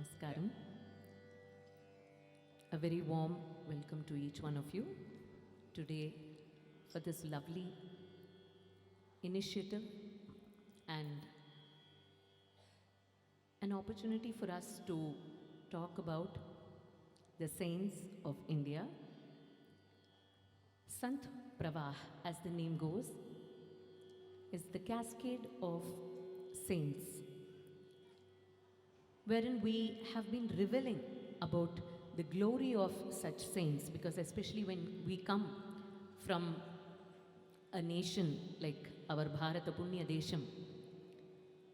Namaskaram. A very warm welcome to each one of you today for this lovely initiative and an opportunity for us to talk about the saints of India. Sant Pravah, as the name goes, is the cascade of saints, wherein we have been reveling about the glory of such saints, because especially when we come from a nation like our Bharata Punya Desham,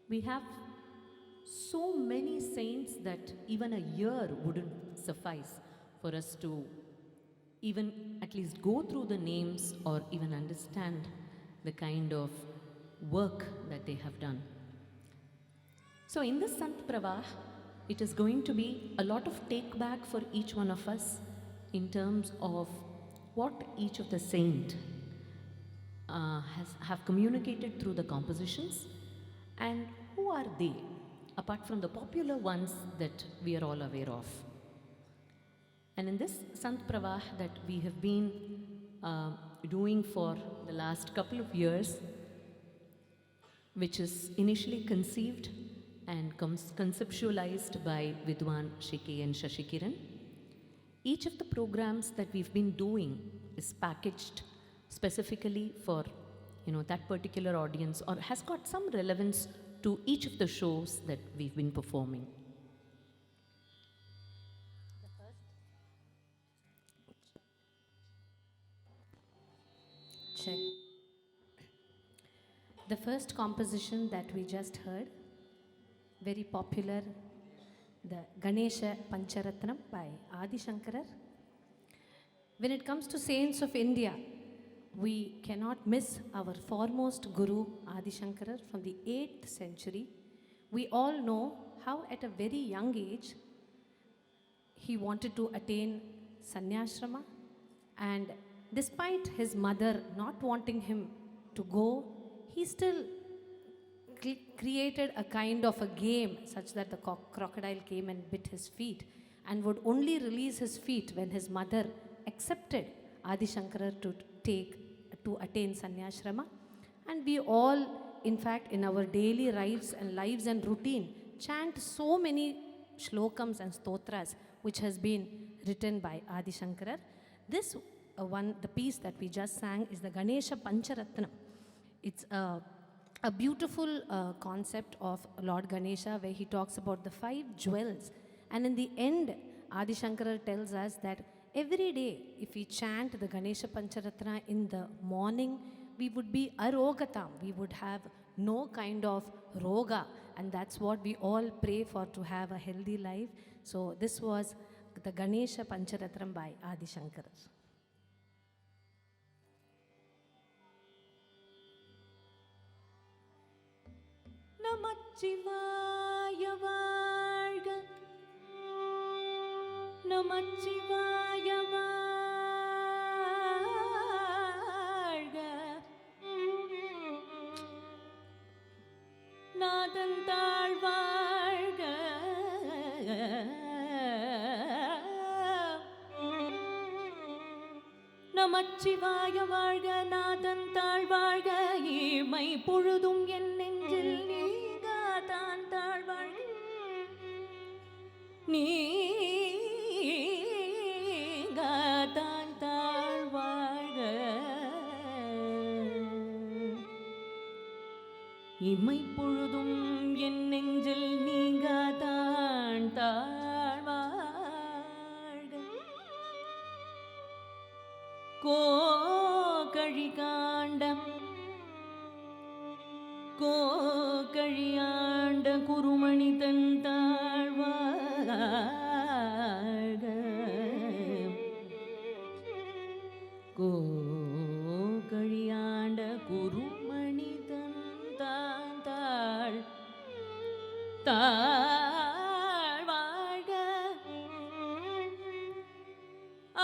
we have so many saints that even a year wouldn't suffice for us to even at least go through the names or even understand the kind of work that they have done. So in this Sant Pravah, it is going to be a lot of take back for each one of us in terms of what each of the saint have communicated through the compositions and who are they, apart from the popular ones that we are all aware of. And in this Sant Pravah that we have been doing for the last couple of years, which is initially conceived and conceptualized by Vidwan Shiki and Shashikiran. Each of the programs that we've been doing is packaged specifically for that particular audience, or has got some relevance to each of the shows that we've been performing. Check. The first composition that we just heard, very popular, the Ganesha Pancharatnam by Adi Shankarar. When it comes to saints of India, we cannot miss our foremost guru Adi Shankarar from the 8th century. We all know how at a very young age he wanted to attain sannyashrama, and despite his mother not wanting him to go, he still created a kind of a game such that the crocodile came and bit his feet and would only release his feet when his mother accepted Adi Shankara to attain sannyashrama. And we all, in fact, in our daily lives and routine, chant so many shlokams and stotras which has been written by Adi Shankara. This the piece that we just sang is the Ganesha Pancharatnam. It's a beautiful concept of Lord Ganesha, where he talks about the 5 jewels. And in the end, Adi Shankara tells us that every day, if we chant the Ganesha Pancharatna in the morning, we would be arogatam. We would have no kind of roga. And that's what we all pray for, to have a healthy life. So this was the Ganesha Pancharatnam by Adi Shankara. நமச்சிவாய வாழ்க, நமச்சிவாய வாழ்க, நாதன் தாழ் வாழ்க, நமச்சிவாய வாழ்க, நாதன் தாழ் வாழ்க, இமை பொழுதும் என் நெஞ்சில் நீங்காதான் தாழ் வாழ்க, நீங்காதான் தாழ் வாழ்க, இமை பொழுதும் என் நெஞ்சில் நீங்காதான் தாழ் வாழ்க, கோகழி காண்டம் கோகழியாண்ட குருமணி தன் தாழ்வாழ்க, கோகழியாண்ட குருமணி தன் தாழ் தாழ்வாழ்க,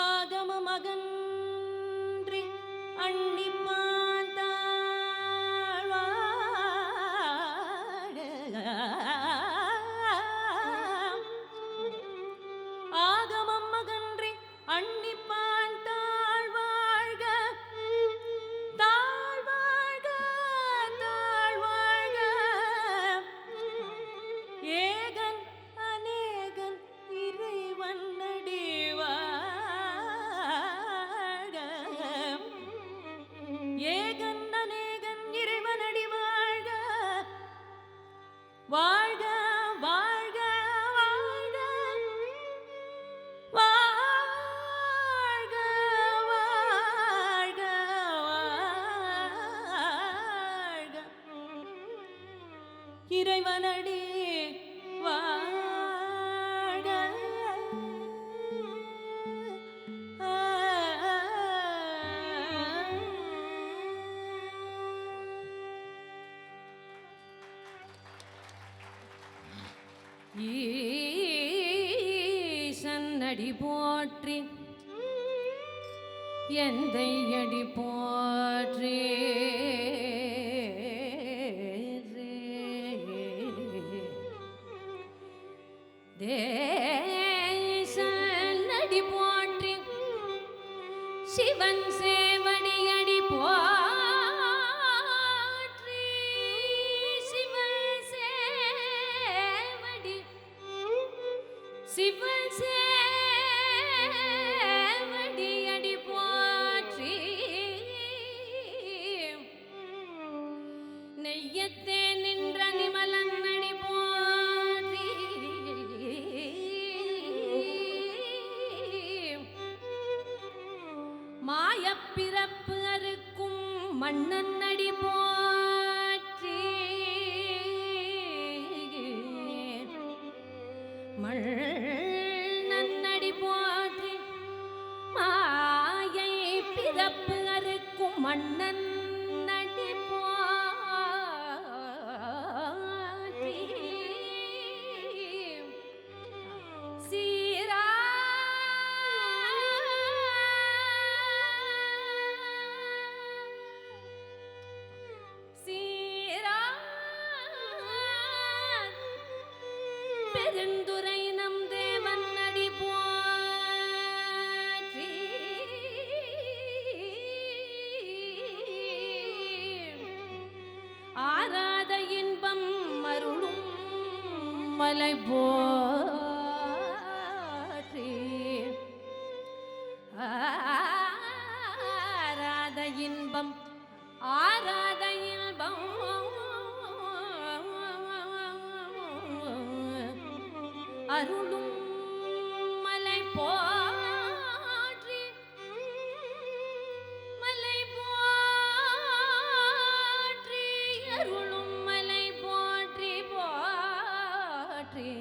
ஆகம மகன்றி அன்னிப்பான் தாழ்வாழ்க, இறைவனடி வாழ்க. ஈசன் அடி போற்றி எந்தை அடி போற்றி தேசன் அடி போற்றி சிவன் சேவடி அடி போற்றி சிவன் சேவடி சிவன் சேவடி அடி போற்றி நெய்யத்தே நின்ற நிமலன் அடி போற்றி மாயப்பிறப்பு அறுக்கும் மன்னன் அடி போற்றி மன்னன் அடி போற்றி மாயை பிறப்பு அறுக்கும் மன்னன் அடி போற்றி சீரா சீரா பெருந்துரை நம் தேவன் அடி போற்றி ஆராத இன்பம் அருளும் மலை போற்றி ஆராத இன்பம் ஆராத இன்பம் அருளும் மலை போற்றி மலை போற்றி அருளும் மலை போற்றி போற்றி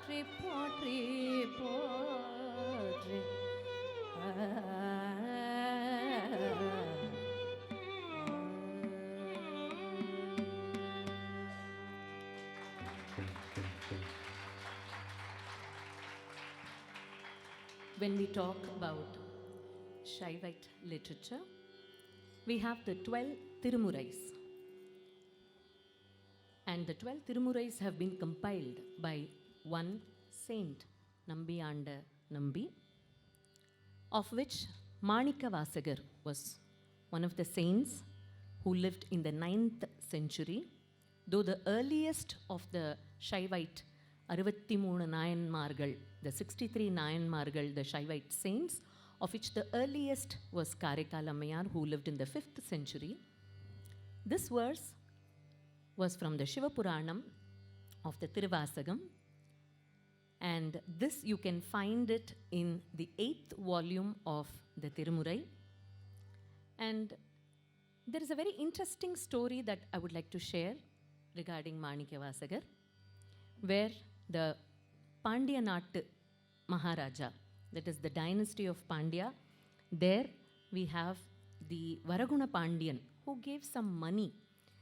போற்றி போற்றி போற்றி When we talk about Shaivite literature, we have the 12 Tirumurais. And the 12 Tirumurais have been compiled by one saint, Nambi Anda Nambi, of which Manikavasagar was one of the saints who lived in the 9th century, though the earliest of the Shaivite 63 Nayanmargal, the 63 Nayanmargal, the Shaivite saints, of which the earliest was Karikalammayar, who lived in the 5th century. This verse was from the Shiva Puranam of the Tiruvasagam, and this you can find it in the 8th volume of the Tirumurai. And there is a very interesting story that I would like to share regarding Manikavasagar, where the Pandya Nattu Maharaja, that is the dynasty of Pandya, there we have the Varaguna Pandyan who gave some money,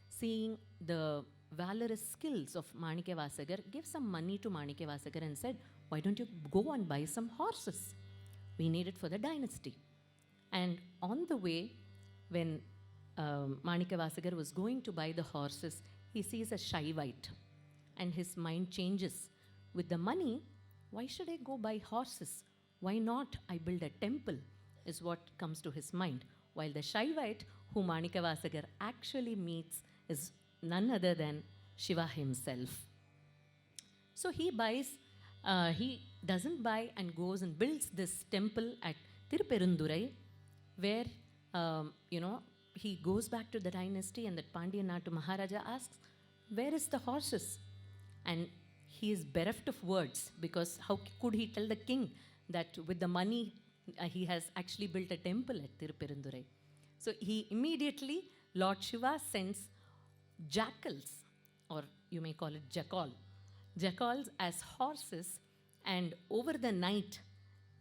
seeing the valorous skills of Manikavasagar, gave some money to Manikavasagar and said, why don't you go and buy some horses? We need it for the dynasty. And on the way, when Manikavasagar was going to buy the horses, he sees a Shaivite and his mind changes. With the money, why should I go buy horses? Why not I build a temple, is what comes to his mind. While the Shaivite whom Manikavasagar actually meets is none other than Shiva himself. So he doesn't buy and goes and builds this temple at Tiruperindurai, where, he goes back to the dynasty, and that Pandya Nattu Maharaja asks, where is the horses? And he is bereft of words, because how could he tell the king that with the money he has actually built a temple at Tiruperindurai? So he immediately, Lord Shiva sends jackals, or you may call it jackals as horses, and over the night,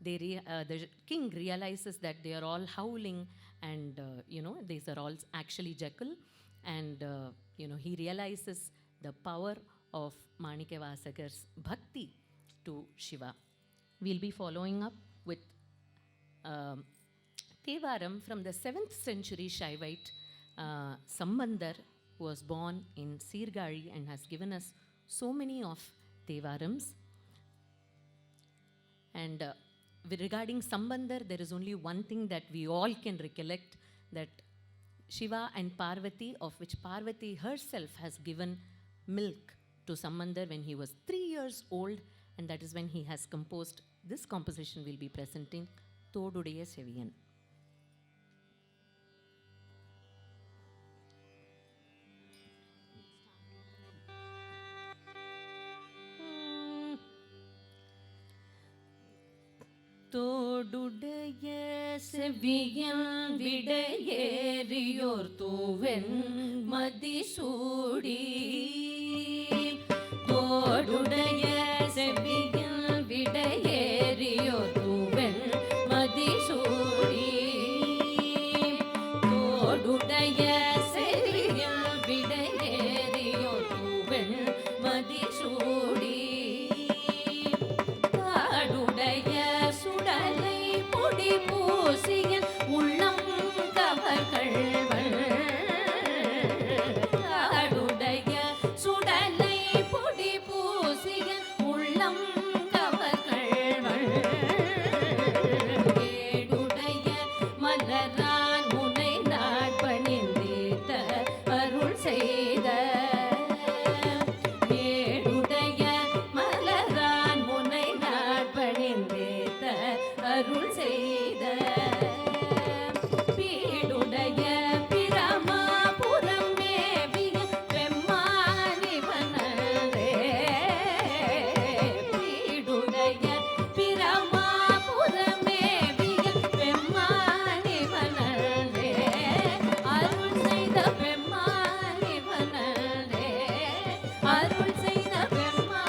the king realizes that they are all howling, and these are all actually jackal, and he realizes the power of Manikavasakar's bhakti to Shiva. We'll be following up with Thevaram from the 7th century Shaivite Sambandar, who was born in Sirgari and has given us so many of Thevarams. And regarding Sambandar, there is only one thing that we all can recollect, that Shiva and Parvati, of which Parvati herself has given milk to Sambandar when he was 3 years old, and that is when he has composed this composition we'll be presenting, Todudaya Seviyan. தோடுடைய செவியன் விடையேறியோர் தூவென் மதிசூடி தோடுடைய செவியன் விடையேறியோர் தூவென் மதிசூடி தோடுடைய செவியன் விடையேறியோர் தூவென் மதிசூடி பூசியன் உள்ளம் கவர்கள்வள் ஆடுடைய சுடலை பொடி பூசியன் உள்ளம் கவர்கள்வள் ஏடுடைய மலரான் முனை நாட்பணிந்தேத்த அருள் செய்த ஏடுடைய மலரான் முனை நாட்பணிந்தேத்த அருள் செய்த பீடுடைய பிரமாபுரம் மேவிய பெம்மானிவனே பீடுடைய பிரமாபுரம் மேவிய பெம்மானிவனே அருள் செய்த பெம்மானிவனே அருள் செய்த பெம்மானிவனே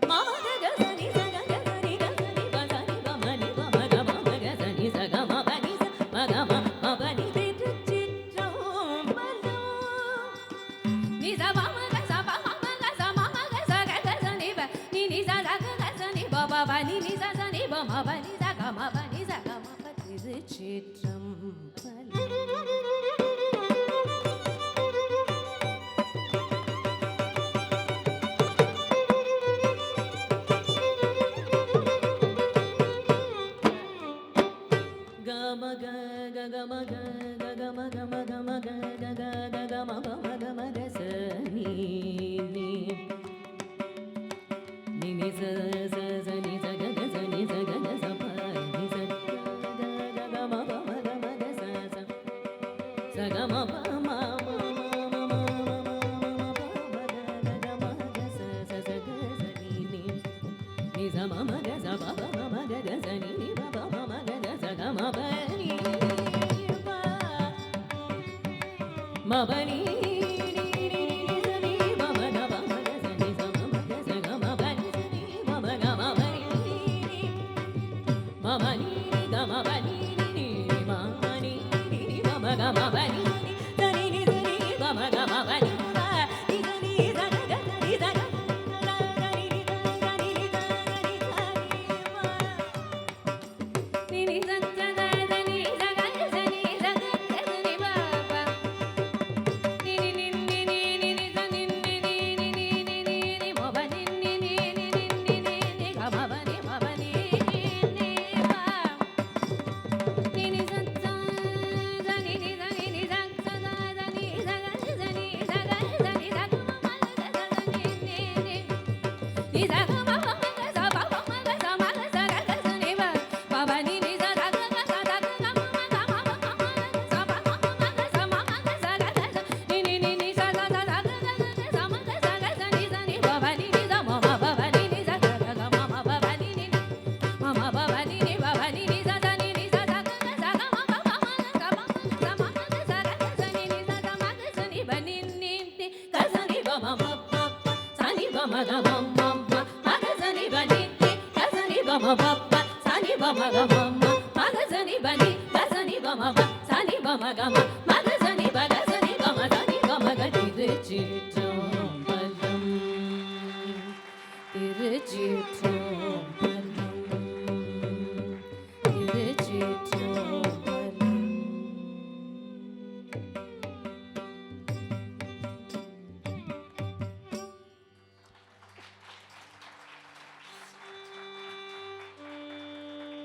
Mama ga ga sa ni ga ga ga ni ga sa ni ba sa பனி திருச்சிற்றம்பலம். நிச பமக ச பமக ச மமக ச கக ச நி ப நி நி ச ச க ச நி ப ப ப நி நி ச ச நி ப ம ப நி ச க ம ப நி ச க ம ப திருச்சிற்றம்பலம். மபனி திருச்சிற்றம்பலம்.